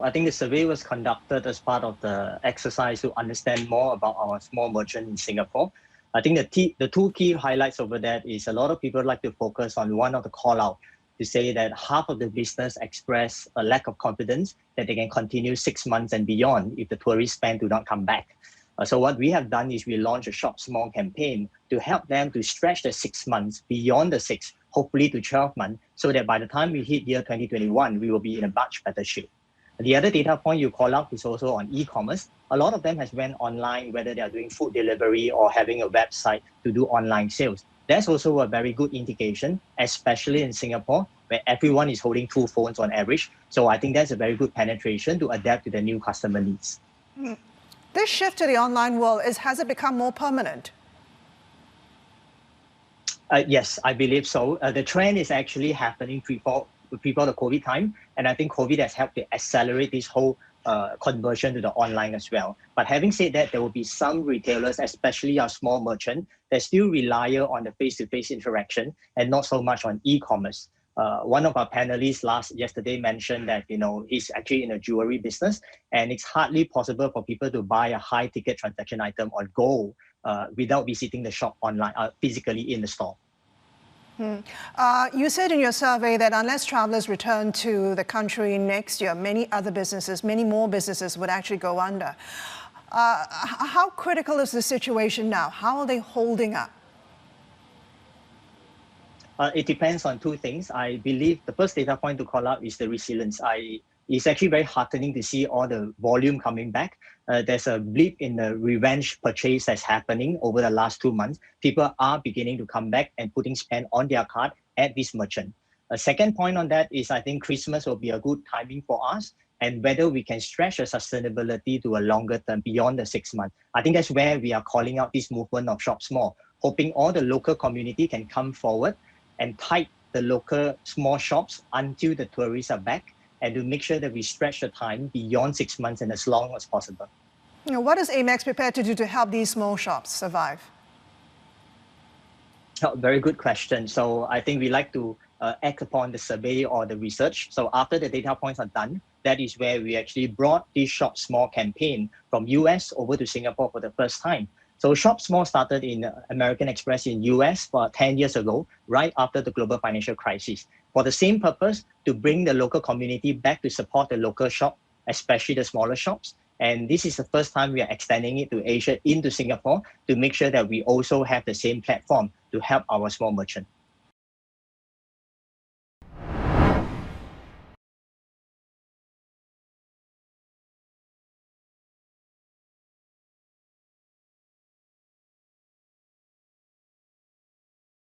I think the survey was conducted as part of the exercise to understand more about our small merchant in Singapore. I think the two key highlights over that is a lot of people like to focus on one of the call out to say that half of the business express a lack of confidence that they can continue 6 months and beyond if the tourist spend do not come back. So what we have done is we launched a Shop Small campaign to help them to stretch the 6 months beyond the 6, hopefully to 12 months, so that by the time we hit year 2021, we will be in a much better shape. The other data point you call out is also on e-commerce. A lot of them has went online, whether they are doing food delivery or having a website to do online sales. That's also a very good indication, especially in Singapore, where everyone is holding 2 phones on average. So I think that's a very good penetration to adapt to the new customer needs. This shift to the online world, has it become more permanent? Yes, I believe so. The trend is actually happening before the COVID time. And I think COVID has helped to accelerate this whole conversion to the online as well. But having said that, there will be some retailers, especially our small merchant, that still rely on the face-to-face interaction and not so much on e-commerce. One of our panelists yesterday mentioned that he's actually in a jewelry business, and it's hardly possible for people to buy a high-ticket transaction item on gold without visiting the shop online, physically in the store. You said in your survey that unless travelers return to the country next year, many more businesses would actually go under. How critical is the situation now? How are they holding up? It depends on 2 things. I believe the first data point to call out is the resilience. It's actually very heartening to see all the volume coming back. There's a blip in the revenge purchase that's happening over the last 2 months. People are beginning to come back and putting spend on their card at this merchant. A second point on that is I think Christmas will be a good timing for us, and whether we can stretch the sustainability to a longer term beyond the 6 months. I think that's where we are calling out this movement of Shop Small, hoping all the local community can come forward and tide the local small shops until the tourists are back, and to make sure that we stretch the time beyond 6 months and as long as possible. What is Amex prepared to do to help these small shops survive? Oh, very good question. So I think we like to act upon the survey or the research. So after the data points are done, that is where we actually brought this Shop Small campaign from US over to Singapore for the first time. So Shop Small started in American Express in US for 10 years ago, right after the global financial crisis, for the same purpose, to bring the local community back to support the local shop, especially the smaller shops. And this is the first time we are extending it to Asia into Singapore to make sure that we also have the same platform to help our small merchant.